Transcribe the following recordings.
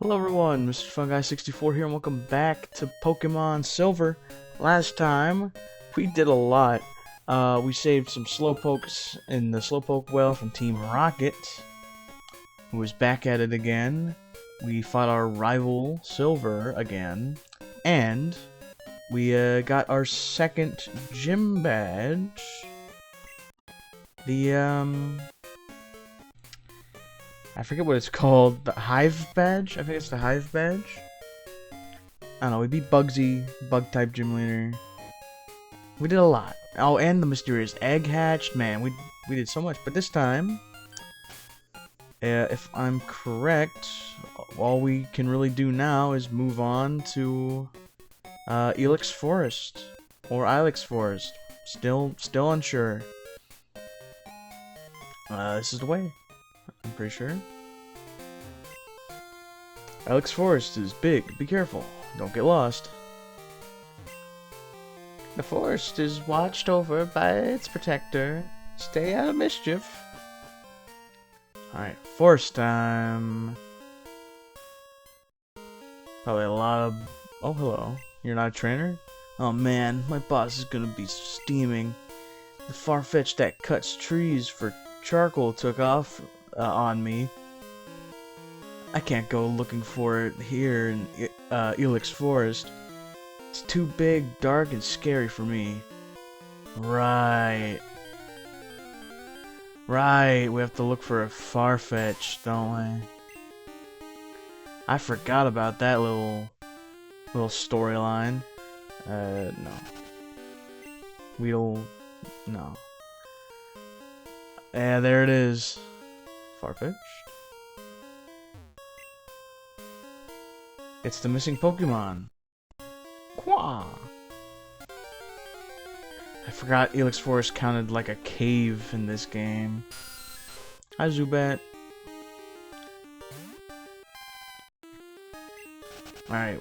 Hello everyone, Mr. Fungi64 here, and welcome back to Pokemon Silver. Last time, we did a lot. We saved some Slowpokes in the Slowpoke well from Team Rocket, who was back at it again. We fought our rival, Silver, again. And we got our second gym badge. I forget what it's called. The Hive Badge? I think it's the Hive Badge. I don't know, we beat Bugsy, Bug-type Gym Leader. We did a lot. Oh, and the mysterious egg hatched. Man, we did so much. But this time, if I'm correct, all we can really do now is move on to Ilex Forest. Or Ilex Forest. Still unsure. This is the way. I'm pretty sure. Ilex Forest is big. Be careful. Don't get lost. The forest is watched over by its protector. Stay out of mischief. Alright, forest time. Probably a lot of... Oh, hello. You're not a trainer? Oh man, my boss is gonna be steaming. The Farfetch'd that cuts trees for charcoal took off on me. I can't go looking for it here in Ilex Forest. It's too big, dark, and scary for me. Right. Right, we have to look for a Farfetch'd, don't we? I forgot about that little storyline. No. No. Yeah, there it is. Farfetch'd. It's the missing Pokemon. Quah! I forgot Ilex Forest counted like a cave in this game. Hi, Zubat. Alright.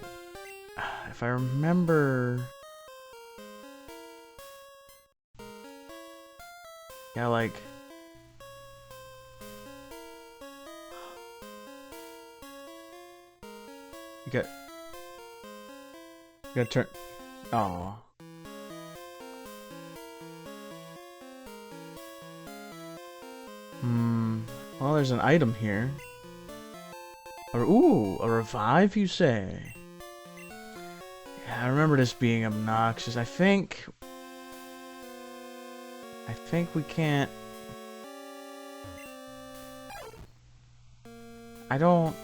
If I remember... Yeah, like... You gotta turn... Aww. Well, there's an item here. Ooh, a revive, you say? Yeah, I remember this being obnoxious. I think we can't... I don't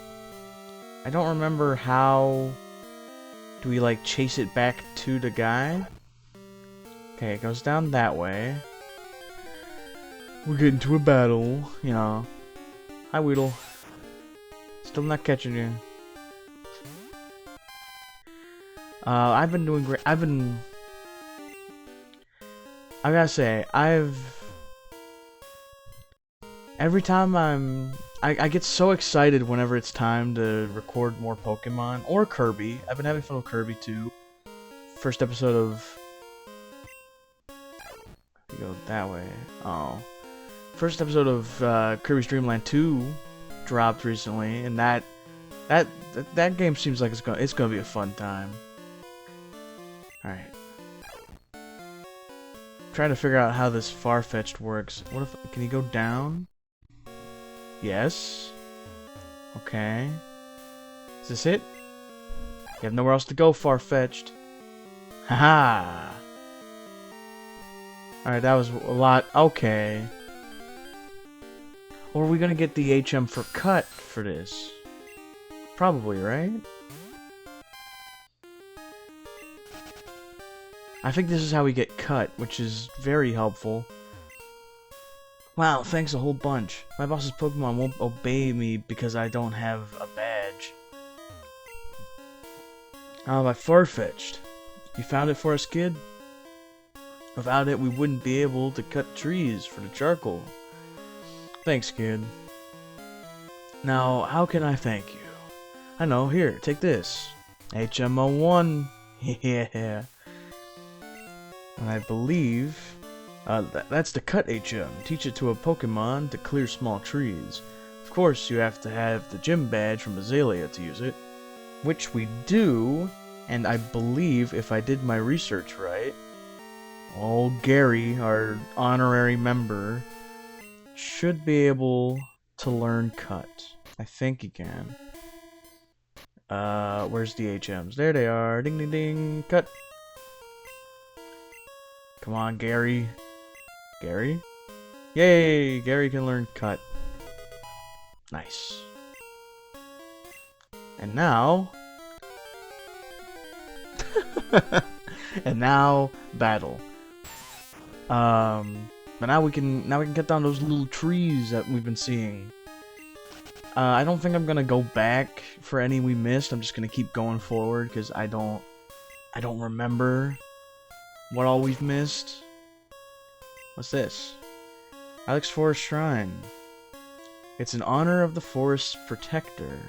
remember how... Do we, like, chase it back to the guy? Okay, it goes down that way. We're getting to a battle, you know. Hi, Weedle. Still not catching you. I've been doing great. I gotta say, every time I get so excited whenever it's time to record more Pokemon, or Kirby. I've been having fun with Kirby too. First episode of... You go that way. Oh. First episode of Kirby's Dream Land 2 dropped recently, and that game seems like it's gonna be a fun time. Alright. Trying to figure out how this Farfetch'd works. What if... Can he go down? Yes. Okay. Is this it? You have nowhere else to go, Farfetch'd. Haha. Alright, that was a lot. Okay. Or are we gonna get the HM for cut for this? Probably, right? I think this is how we get cut, which is very helpful. Wow, thanks a whole bunch. My boss's Pokemon won't obey me because I don't have a badge. My Farfetch'd. You found it for us, kid? Without it, we wouldn't be able to cut trees for the charcoal. Thanks, kid. Now, how can I thank you? I know, here, take this. HM01. Yeah. And I believe... that's the cut HM. Teach it to a Pokemon to clear small trees. Of course, you have to have the gym badge from Azalea to use it, which we do, and I believe if I did my research right, old Gary, our honorary member, should be able to learn Cut. I think he can. Where's the HMs? There they are. Ding ding ding. Cut. Come on, Gary. Gary? Yay! Gary can learn Cut. Nice. And now... and now, battle. But now we can cut down those little trees that we've been seeing. I don't think I'm gonna go back for any we missed. I'm just gonna keep going forward because I don't remember what all we've missed. What's this? Alex Forest Shrine. It's in honor of the forest's protector.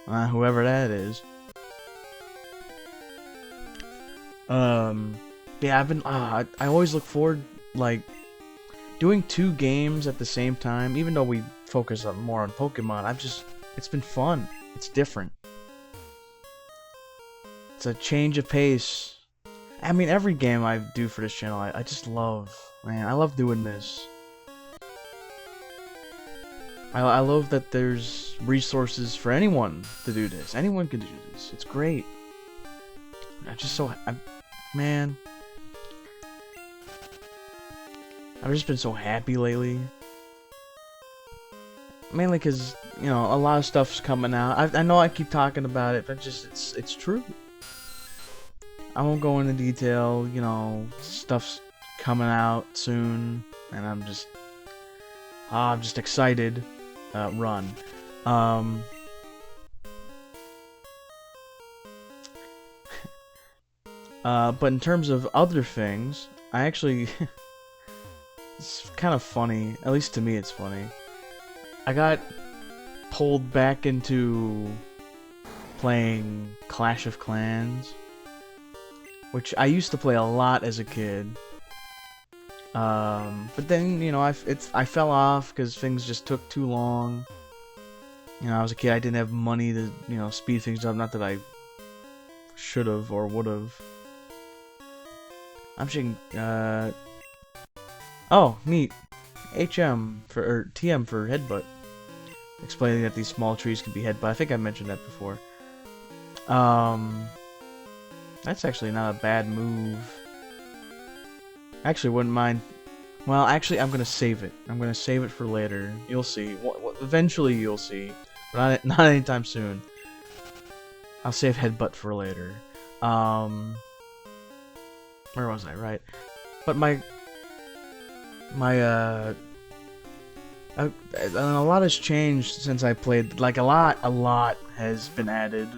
Whoever that is. Yeah, I've been. I always look forward, like, doing 2 games at the same time. Even though we focus more on Pokemon, it's been fun. It's different. It's a change of pace. I mean, every game I do for this channel, I just love. Man, I love doing this. I love that there's resources for anyone to do this. Anyone can do this. It's great. Man, I've just been so happy lately. Mainly because, you know, a lot of stuff's coming out. I know I keep talking about it, but it's true. I won't go into detail. You know, stuff's coming out soon, and I'm just excited. Run. But in terms of other things, I actually... it's kind of funny. At least to me it's funny. I got pulled back into playing Clash of Clans, which I used to play a lot as a kid. But then, you know, I fell off because things just took too long. You know, I was a kid, I didn't have money to, you know, speed things up. Not that I should have or would have. I'm thinking, oh, neat. TM for headbutt. Explaining that these small trees can be headbutt. I think I mentioned that before. That's actually not a bad move. Actually, wouldn't mind. Well, actually, I'm gonna save it. I'm gonna save it for later. You'll see. Eventually, you'll see. But not anytime soon. I'll save headbutt for later. Where was I? Right. But a lot has changed since I played. Like a lot has been added.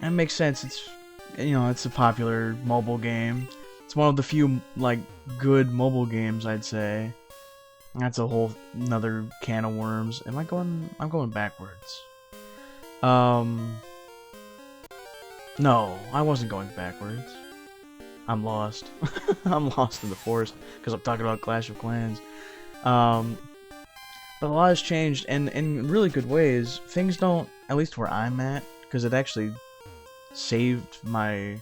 And it makes sense. It's, you know, it's a popular mobile game. It's one of the few, like, good mobile games, I'd say. That's a whole another can of worms. I'm going backwards. No, I wasn't going backwards. I'm lost. I'm lost in the forest because I'm talking about Clash of Clans. But a lot has changed, and in really good ways. Things don't, at least where I'm at, because it actually saved my...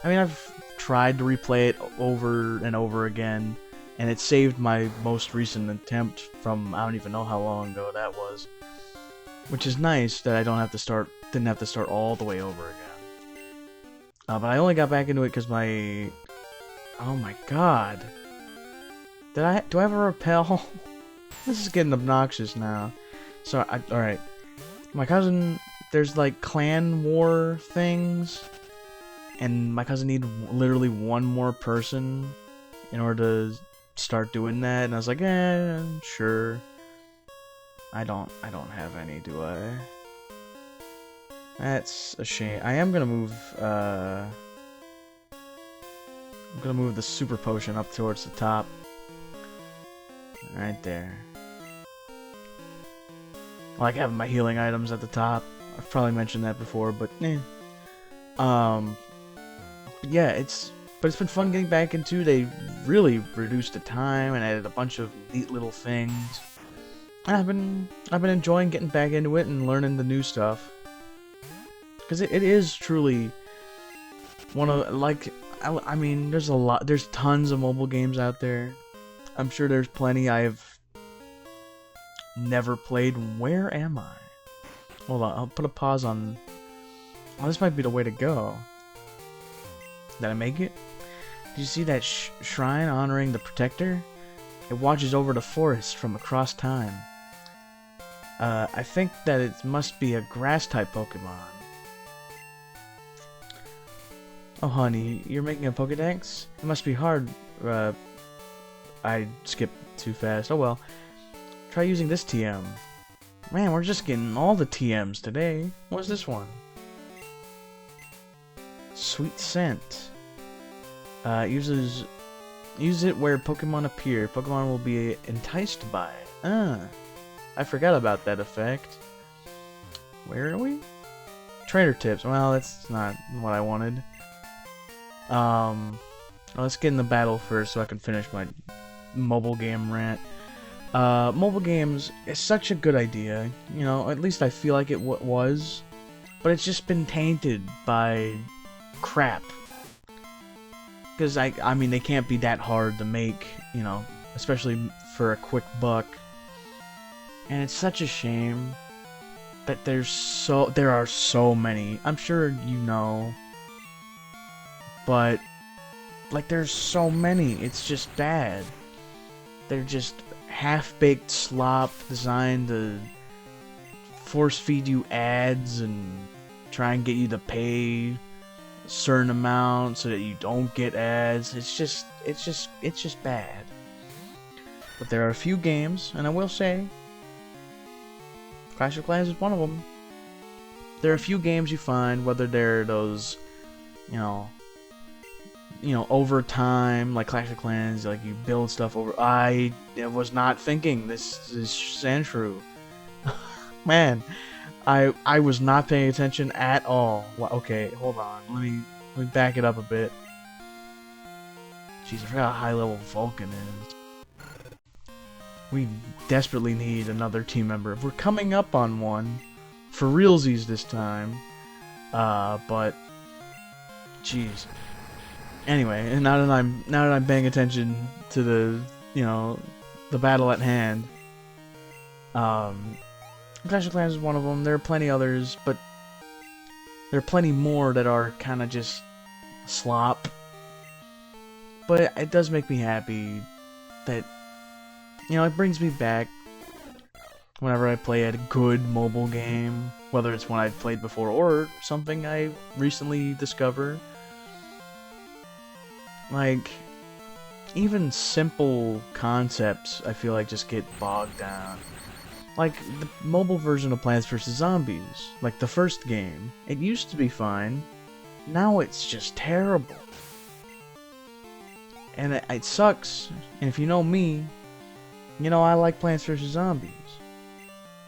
I mean, I've tried to replay it over and over again, and it saved my most recent attempt from I don't even know how long ago that was. Which is nice that I didn't have to start all the way over again. But I only got back into it because my... Oh my god. Do I have a repel? This is getting obnoxious now. So, alright. My cousin, there's like clan war things, and my cousin needed literally one more person in order to start doing that, and I was like, sure. I don't have any, do I? That's a shame. I am gonna move, I'm gonna move the super potion up towards the top. Right there. I like having my healing items at the top. I've probably mentioned that before, but yeah, it's been fun getting back into. They really reduced the time and added a bunch of neat little things. I've been enjoying getting back into it and learning the new stuff. Because it is truly one of, like, I mean, there's tons of mobile games out there. I'm sure there's plenty I've never played. Where am I? Hold on, I'll put a pause on. Oh, this might be the way to go. Did I make it? Did you see that shrine honoring the Protector? It watches over the forest from across time. I think that it must be a grass-type Pokemon. Oh, honey, you're making a Pokedex? It must be hard. I skipped too fast. Oh well. Try using this TM. Man, we're just getting all the TMs today. What's this one? Sweet Scent. Use it where Pokemon appear. Pokemon will be enticed by it. I forgot about that effect. Where are we? Trainer tips. Well, that's not what I wanted. Let's get in the battle first so I can finish my mobile game rant. Mobile games is such a good idea. You know, at least I feel like it was. But it's just been tainted by crap. Because, I mean, they can't be that hard to make, you know, especially for a quick buck. And it's such a shame that there are so many. I'm sure you know. But, like, there's so many. It's just bad. They're just half-baked slop designed to force-feed you ads and try and get you to pay a certain amount so that you don't get ads. It's just bad. But there are a few games, and I will say, Clash of Clans is one of them. There are a few games you find, whether they're those, you know, over time, like Clash of Clans, like you build stuff over. I was not thinking this is Sandshrew. Man, I was not paying attention at all. Well, okay, hold on. Let me back it up a bit. Jeez, I forgot how high level Vulcan is. We desperately need another team member. We're coming up on one for realsies this time. But jeez. Anyway, and now that I'm paying attention to the, you know, the battle at hand. Clash of Clans is one of them. There are plenty others, but there are plenty more that are kind of just slop. But it does make me happy that, you know, it brings me back whenever I play a good mobile game, whether it's one I've played before or something I recently discovered. Like, even simple concepts, I feel like, just get bogged down. Like, the mobile version of Plants vs. Zombies, like the first game, it used to be fine, now it's just terrible. And it sucks, and if you know me, you know I like Plants vs. Zombies.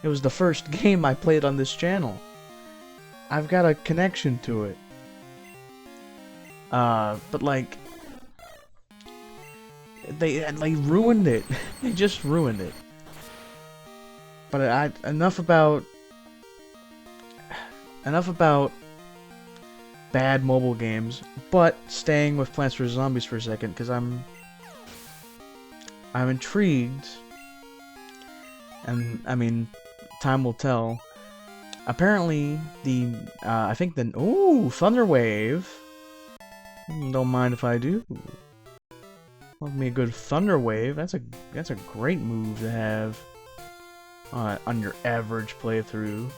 It was the first game I played on this channel. I've got a connection to it. But like, they ruined it. They just ruined it. But enough about bad mobile games. But staying with Plants vs. Zombies for a second, because I'm intrigued, and I mean, time will tell. Apparently, I think the Thunder Wave. Don't mind if I do. Love me a good Thunder Wave. That's a great move to have on your average playthrough.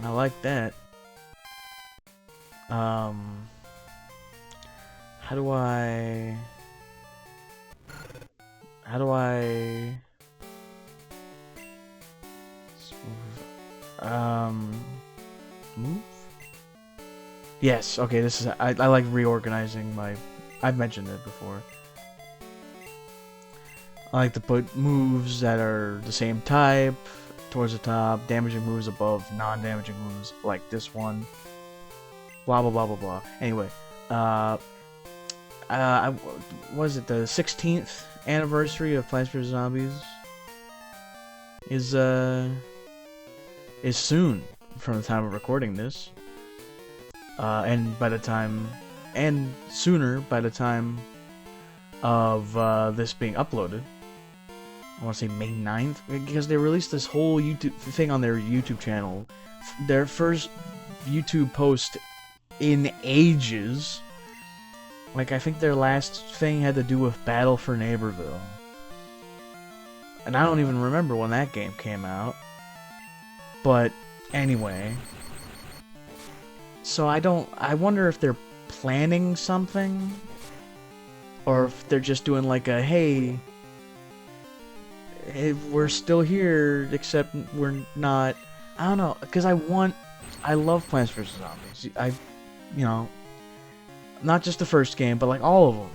I like that. How do I move? Yes, okay, this is I like reorganizing my, I've mentioned it before. I like to put moves that are the same type towards the top, damaging moves above non-damaging moves like this one. Blah blah blah blah blah. Anyway, was it the 16th anniversary of Plants vs Zombies is soon from the time of recording this, and sooner by the time of this being uploaded. I want to say May 9th, because they released this whole YouTube thing on their YouTube channel, their first YouTube post in ages. Like, I think their last thing had to do with Battle for Neighborville. And I don't even remember when that game came out. But, anyway. So I wonder if they're planning something? Or if they're just doing like a, hey, we're still here, except we're not. I don't know, because I love Plants vs. Zombies. You know, not just the first game, but like all of them.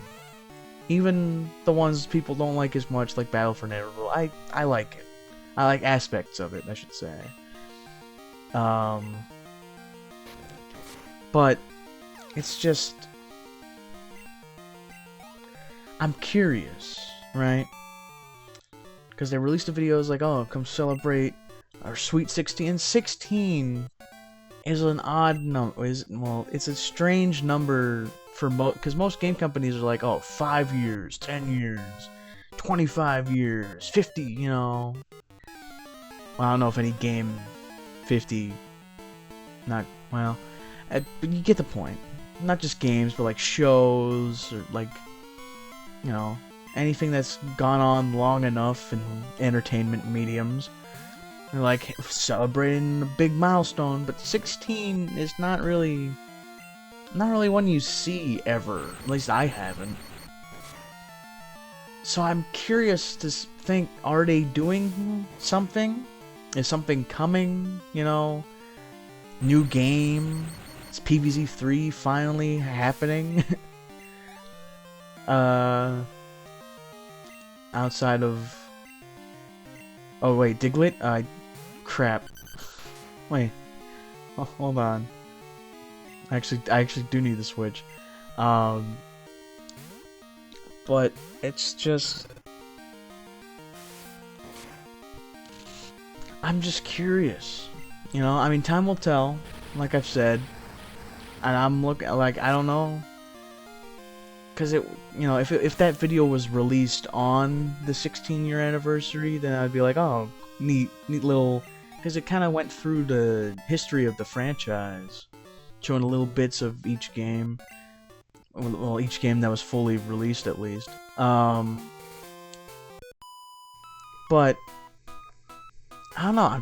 Even the ones people don't like as much, like Battle for Neighborville. I like it. I like aspects of it, I should say. But it's just, I'm curious, right? Because they released the videos like, oh, come celebrate our Sweet 16. And 16 is an odd number. Well, it's a strange number for because most game companies are like, oh, 5 years, 10 years, 25 years, 50, you know. Well, I don't know if any game 50, not, well, but you get the point. Not just games, but like shows, or like, you know, anything that's gone on long enough in entertainment mediums. They're like celebrating a big milestone, but 16 is not really one you see ever. At least I haven't. So I'm curious to think, are they doing something? Is something coming? You know, new game? Is PvZ 3 finally happening? Outside of... Oh wait, Diglett? Crap. Wait. Oh, hold on. I actually do need the Switch. But it's just... I'm just curious. You know, I mean, time will tell, like I've said. And I'm looking, like, I don't know. Because it, you know, if that video was released on the 16-year anniversary, then I'd be like, oh, neat little, because it kind of went through the history of the franchise, showing little bits of each game, well, each game that was fully released at least. But I don't know.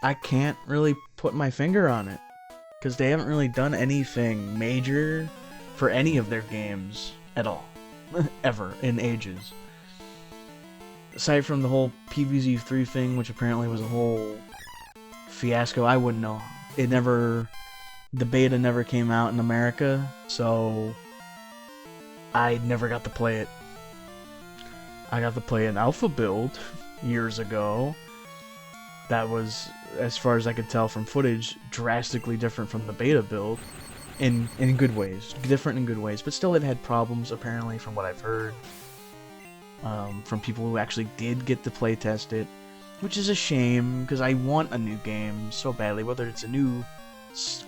I can't really put my finger on it, because they haven't really done anything major for any of their games at all. Ever. In ages. Aside from the whole PvZ 3 thing, which apparently was a whole fiasco, I wouldn't know. The beta never came out in America, so I never got to play it. I got to play an alpha build years ago that was, as far as I could tell from footage, drastically different from the beta build. In good ways. Different in good ways. But still it had problems, apparently, from what I've heard. From people who actually did get to play test it. Which is a shame, because I want a new game so badly. Whether it's a new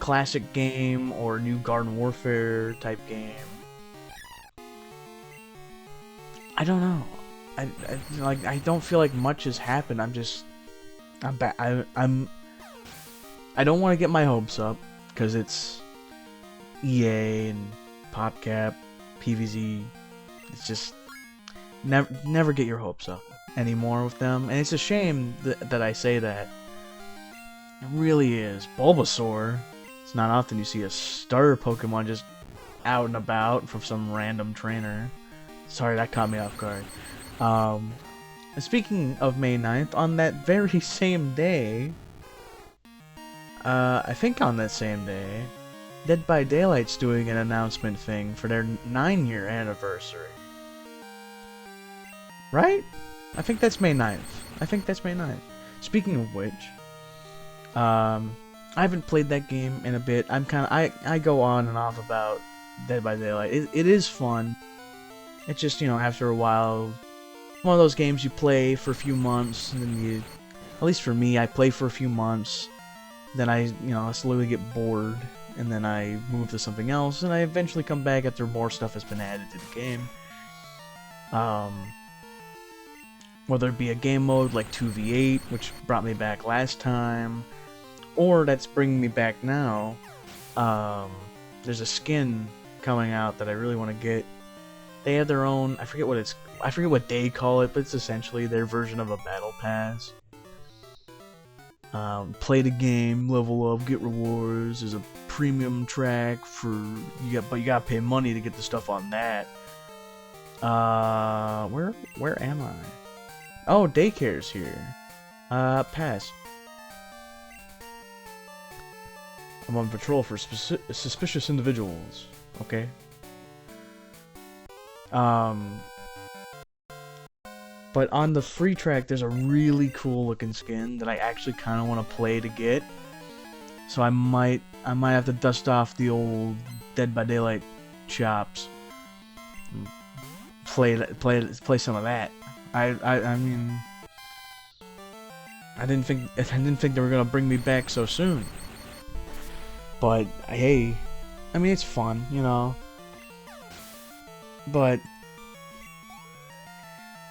classic game, or a new Garden Warfare type game. I don't know. I don't feel like much has happened. I don't want to get my hopes up, because it's EA and PopCap, PvZ. It's just never get your hopes up anymore with them, and it's a shame that I say that. It really is. Bulbasaur. It's not often you see a starter Pokemon just out and about from some random trainer. Sorry, that caught me off guard. And speaking of May 9th, on that very same day, I think on that same day, Dead by Daylight's doing an announcement thing for their 9-year anniversary. Right? I think that's May 9th. Speaking of which, I haven't played that game in a bit. I go on and off about Dead by Daylight. It is fun. It's just, you know, after a while, one of those games you play for a few months, and then you, at least for me, I play for a few months, then I slowly get bored, and then I move to something else, and I eventually come back after more stuff has been added to the game. Whether it be a game mode like 2v8, which brought me back last time, or that's bringing me back now. There's a skin coming out that I really want to get. They have their own, I forget what they call it, but it's essentially their version of a battle pass. Play the game, level up, get rewards. There's a premium track for but you gotta pay money to get the stuff on that. Where am I? Oh, daycare's here. Pass. I'm on patrol for suspicious individuals. Okay. But on the free track, there's a really cool looking skin that I actually kind of want to play to get. So I might have to dust off the old Dead by Daylight chops. Play some of that. I mean, I didn't think they were gonna bring me back so soon. But hey, I mean, it's fun, you know. But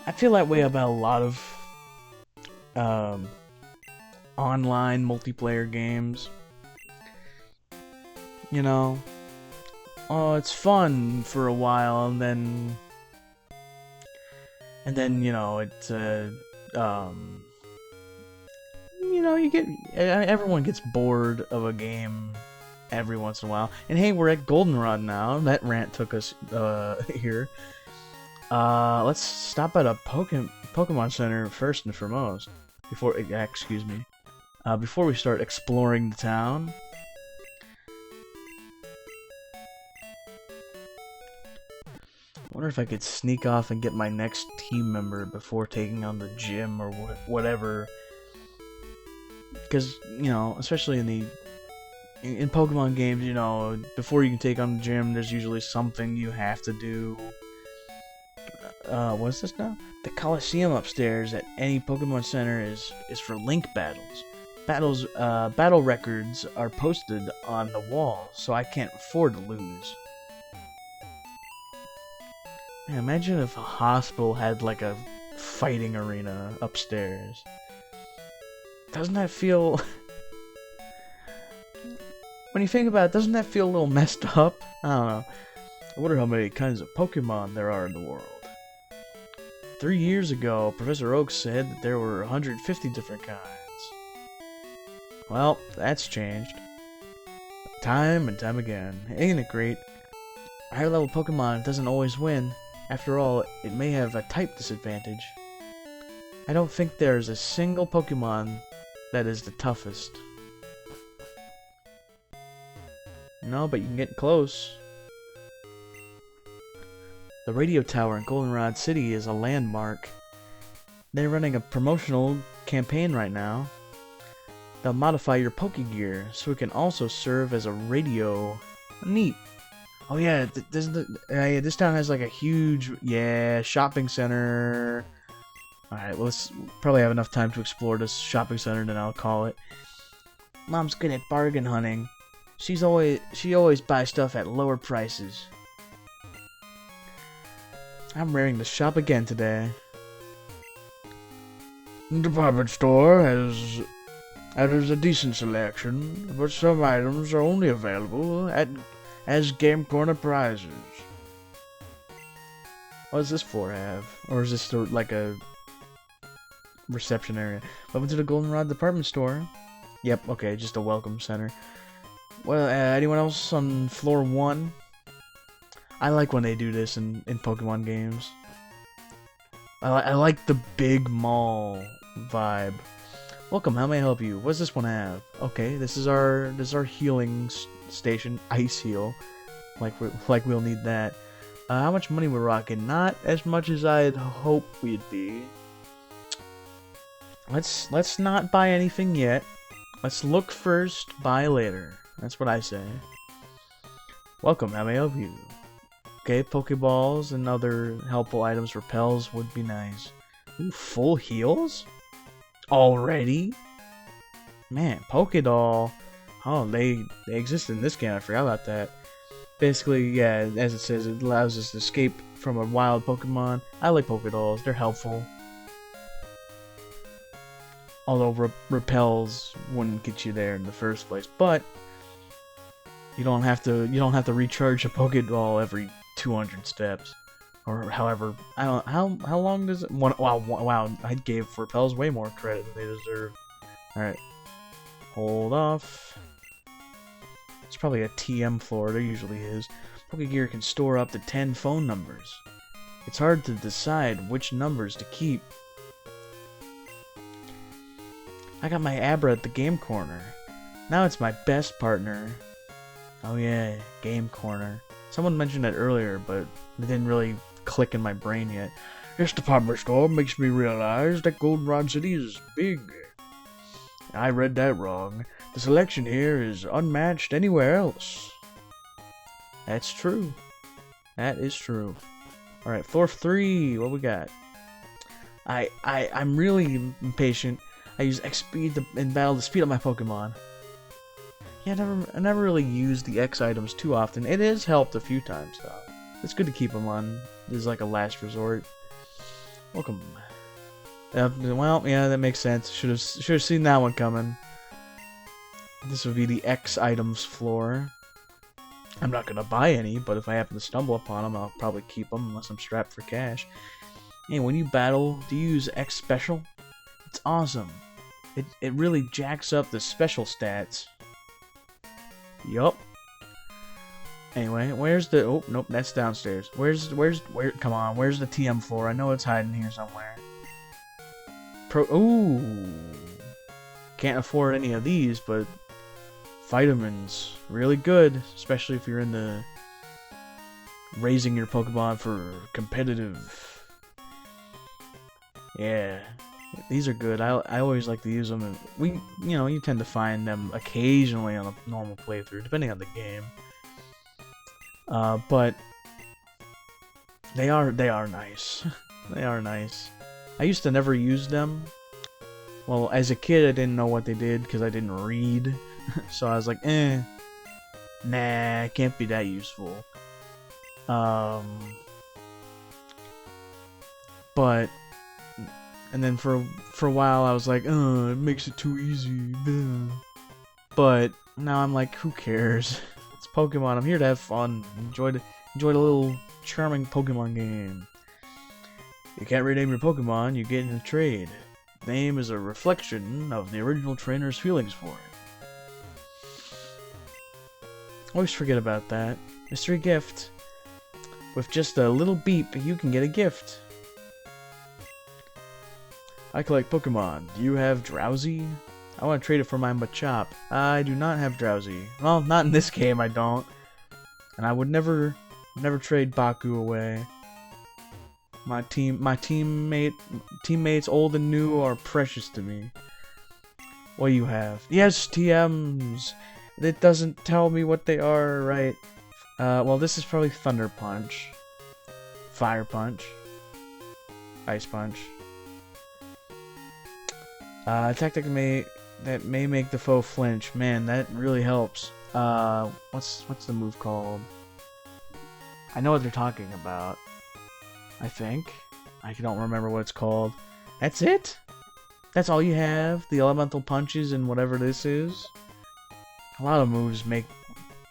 I feel that way about a lot of online multiplayer games. You know, oh, it's fun for a while, and then you know you know, everyone gets bored of a game every once in a while. And hey, we're at Goldenrod now. That rant took us here. Let's stop at a Pokemon Center first and foremost. Before we start exploring the town. I wonder if I could sneak off and get my next team member before taking on the gym or whatever. Because, you know, especially in Pokemon games, you know, before you can take on the gym, there's usually something you have to do. What's this now? The Coliseum upstairs at any Pokemon Center is for link battles. Battle records are posted on the wall, so I can't afford to lose. Man, imagine if a hospital had like a fighting arena upstairs. Doesn't that feel... When you think about it, doesn't that feel a little messed up? I don't know. I wonder how many kinds of Pokemon there are in the world. 3 years ago, Professor Oak said that there were 150 different kinds. Well, that's changed. Time and time again. Ain't it great? A higher level Pokemon doesn't always win. After all, it may have a type disadvantage. I don't think there's a single Pokemon that is the toughest. No, but you can get close. The radio tower in Goldenrod City is a landmark. They're running a promotional campaign right now. They'll modify your Pokegear so it can also serve as a radio. Neat. Oh yeah, this town has like a huge, shopping center. Alright, well, let's probably have enough time to explore this shopping center, then I'll call it. Mom's good at bargain hunting. She always buys stuff at lower prices. I'm raring to shop again today. The department store has a decent selection, but some items are only available as Game Corner prizes. What does this floor have? Or is this like a reception area? Welcome to the Goldenrod department store. Yep, okay, just a welcome center. Well, anyone else on floor 1? I like when they do this in Pokemon games. I like the big mall vibe. Welcome, how may I help you? What does this one have? Okay, this is our healing station, Ice Heal. Like we'll need that. How much money we're rocking? Not as much as I'd hope we'd be. Let's not buy anything yet. Let's look first, buy later. That's what I say. Welcome, how may I help you? Okay, Pokeballs and other helpful items, repels would be nice. Ooh, full heals? Already? Man, Pokédoll. Oh, they exist in this game, I forgot about that. Basically, yeah, as it says, it allows us to escape from a wild Pokemon. I like Pokédolls, they're helpful. Although repels wouldn't get you there in the first place, but you don't have to recharge a Pokédoll every 200 steps. Or however, I don't how long does it wow, I gave repels way more credit than they deserve. Alright. Hold off. It's probably a TM floor, there usually is. Pokegear can store up to 10 phone numbers. It's hard to decide which numbers to keep. I got my Abra at the game corner. Now it's my best partner. Oh yeah, game corner. Someone mentioned it earlier, but it didn't really click in my brain yet. This department store makes me realize that Goldenrod City is big. I read that wrong. The selection here is unmatched anywhere else. That's true. That is true. Alright, floor 3, what we got? I'm really impatient. I use X speed in battle to speed up my Pokemon. Yeah, I never really used the X items too often. It has helped a few times though. It's good to keep them on. This is like a last resort. Welcome. Well, yeah, that makes sense. Should have seen that one coming. This would be the X items floor. I'm not gonna buy any, but if I happen to stumble upon them, I'll probably keep them unless I'm strapped for cash. Hey, when you battle, do you use X special? It's awesome. It really jacks up the special stats. Yup. Anyway, where's the... Oh, nope, that's downstairs. Come on, where's the TM floor? I know it's hiding here somewhere. Ooh. Can't afford any of these, but... Vitamins. Really good, especially if you're into... raising your Pokemon for competitive... Yeah. These are good. I always like to use them. And you tend to find them occasionally on a normal playthrough, depending on the game. But they are nice. They are nice. I used to never use them. Well, as a kid, I didn't know what they did because I didn't read. So I was like, nah, it can't be that useful. But. And then for a while I was like, it makes it too easy. But now I'm like, who cares? It's Pokemon. I'm here to have fun. Enjoy the little charming Pokemon game. You can't rename your Pokemon, you get in a trade. The name is a reflection of the original trainer's feelings for it. Always forget about that. Mystery gift. With just a little beep, you can get a gift. I collect Pokemon. Do you have Drowsy? I want to trade it for my Machop. I do not have Drowsy. Well, not in this game, I don't. And I would never trade Baku away. My teammates, old and new, are precious to me. What do you have? Yes, TMs. It doesn't tell me what they are, right? Well, this is probably Thunder Punch, Fire Punch, Ice Punch. Tactic that may make the foe flinch. Man, that really helps. What's the move called? I know what they're talking about. I think. I don't remember what it's called. That's it? That's all you have? The elemental punches and whatever this is? A lot of moves make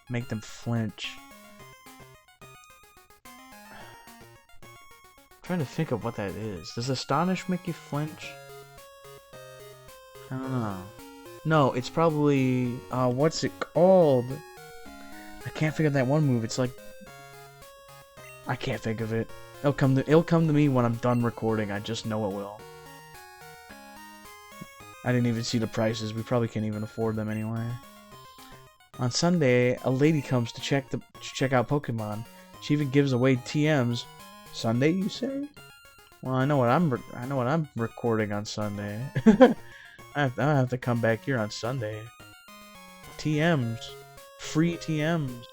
them flinch. I'm trying to think of what that is. Does Astonish make you flinch? I don't know. No, it's probably... what's it called? I can't think of that one move. It's like... I can't think of it. It'll come to me when I'm done recording. I just know it will. I didn't even see the prices. We probably can't even afford them anyway. On Sunday, a lady comes to check out Pokemon. She even gives away TMs. Sunday, you say? Well, I know what I'm recording on Sunday. I have to come back here on Sunday. TMs. Free TMs.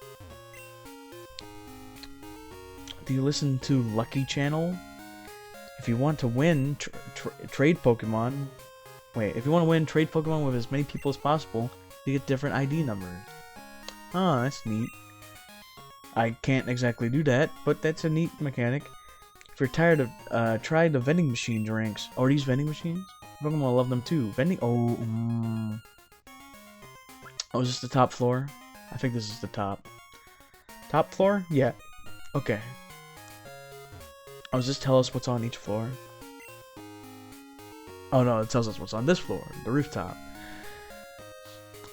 Do you listen to Lucky Channel? If you want to win, trade Pokemon. Wait, if you want to win, trade Pokemon with as many people as possible, you get different ID numbers. Oh, that's neat. I can't exactly do that, but that's a neat mechanic. If you're tired of, try the vending machine drinks. Oh, are these vending machines? Pokemon love them too. Vending. Oh, oh, is this the top floor? I think this is the top. Top floor? Yeah. Okay. Oh, does this tell us what's on each floor? Oh no, it tells us what's on this floor, the rooftop.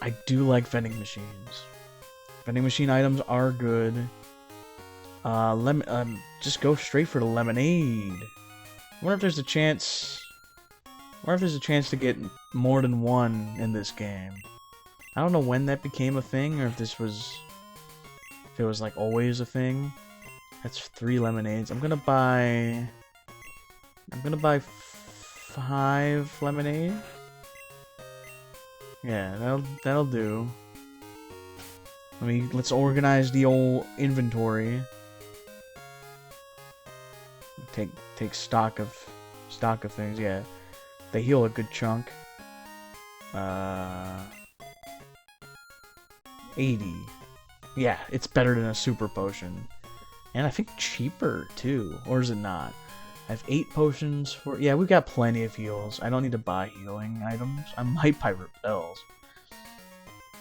I do like vending machines. Vending machine items are good. Just go straight for the lemonade. I wonder if there's a chance. I wonder if there's a chance to get more than one in this game. I don't know when that became a thing, or if this was, if it was like always a thing. That's 3 lemonades. I'm gonna buy 5 lemonade. Yeah, that'll do. Let's organize the old inventory. Take stock of things. Yeah, they heal a good chunk. 80. Yeah, it's better than a super potion, and I think cheaper too. Or is it not? I have 8 potions for. Yeah, we've got plenty of heals. I don't need to buy healing items. I might buy repels.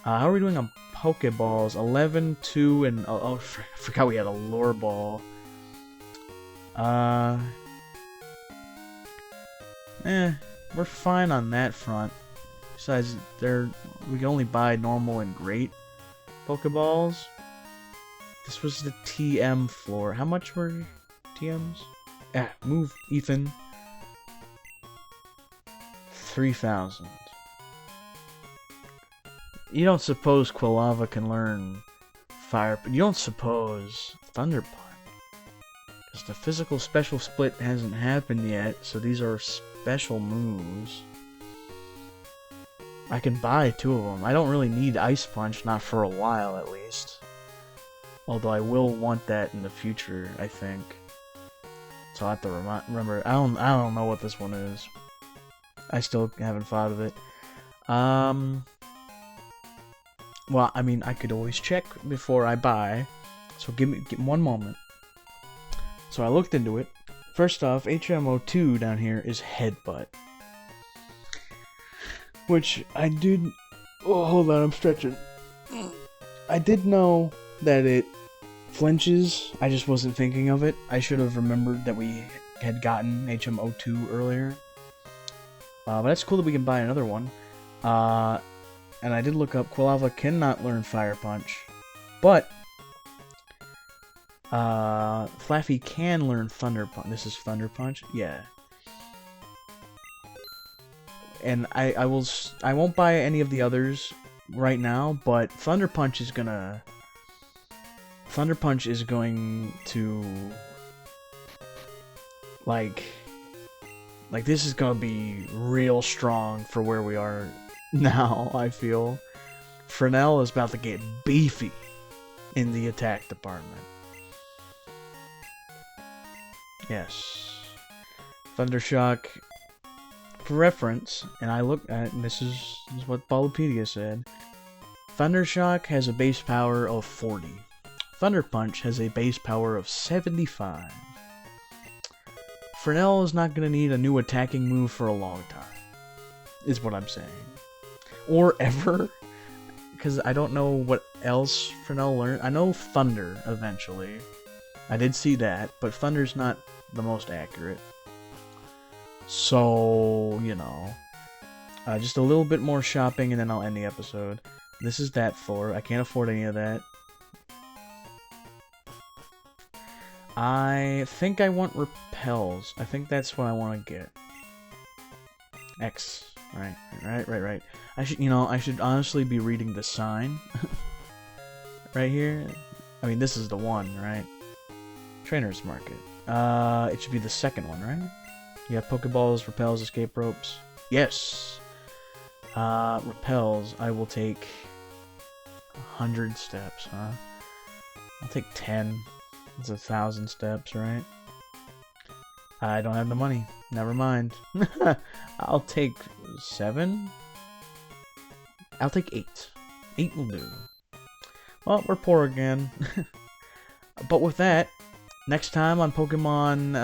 How are we doing on Pokeballs? 11, 2, and I forgot we had a lure ball. We're fine on that front. Besides, we can only buy normal and great Pokeballs. This was the TM floor. How much were TMs? Move, Ethan. 3,000. You don't suppose Quilava can learn Fire, but you don't suppose Thunder Punch. Because the physical special split hasn't happened yet, so these are special moves. I can buy 2 of them. I don't really need Ice Punch, not for a while at least. Although I will want that in the future, I think. So I have to remember. I don't know what this one is. I still haven't thought of it. Well, I mean, I could always check before I buy. So give me one moment. So I looked into it. First off, HMO2 down here is Headbutt. Which I did... Oh, hold on, I'm stretching. I did know that it flinches. I just wasn't thinking of it. I should have remembered that we had gotten HMO2 earlier. But that's cool that we can buy another one. And I did look up, Quilava cannot learn Fire Punch. But Flaffy can learn Thunder Punch. This is Thunder Punch? Yeah. And I won't buy any of the others right now, but Thunder Punch is going to like this is gonna be real strong for where we are now, I feel. Fresnel is about to get beefy in the attack department. Yes. Thundershock, for reference, and I looked at, and this is what Ballpedia said. Thundershock has a base power of 40. Thunder Punch has a base power of 75. Fresnel is not going to need a new attacking move for a long time, is what I'm saying. Or ever, because I don't know what else Fresnel learned. I know Thunder, eventually. I did see that, but Thunder's not the most accurate. So, you know, just a little bit more shopping and then I'll end the episode. This is that floor. I can't afford any of that. I think I want repels. I think that's what I want to get. X. Right. I should honestly be reading the sign. Right here. I mean, this is the one, right? Trainer's Market. It should be the second one, right? You have Pokeballs, repels, escape ropes. Yes! Repels, I will take 100 steps, huh? I'll take 10. It's 1,000 steps, right? I don't have the money. Never mind. I'll take 7. I'll take 8. 8 will do. Well, we're poor again. But with that, next time on Pokemon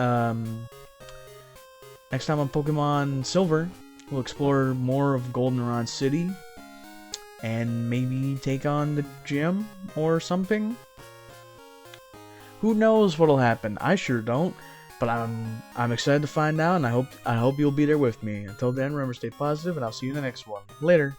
Silver, we'll explore more of Goldenrod City and maybe take on the gym or something. Who knows what'll happen? I sure don't. But I'm excited to find out, and I hope you'll be there with me. Until then, remember, stay positive, and I'll see you in the next one. Later.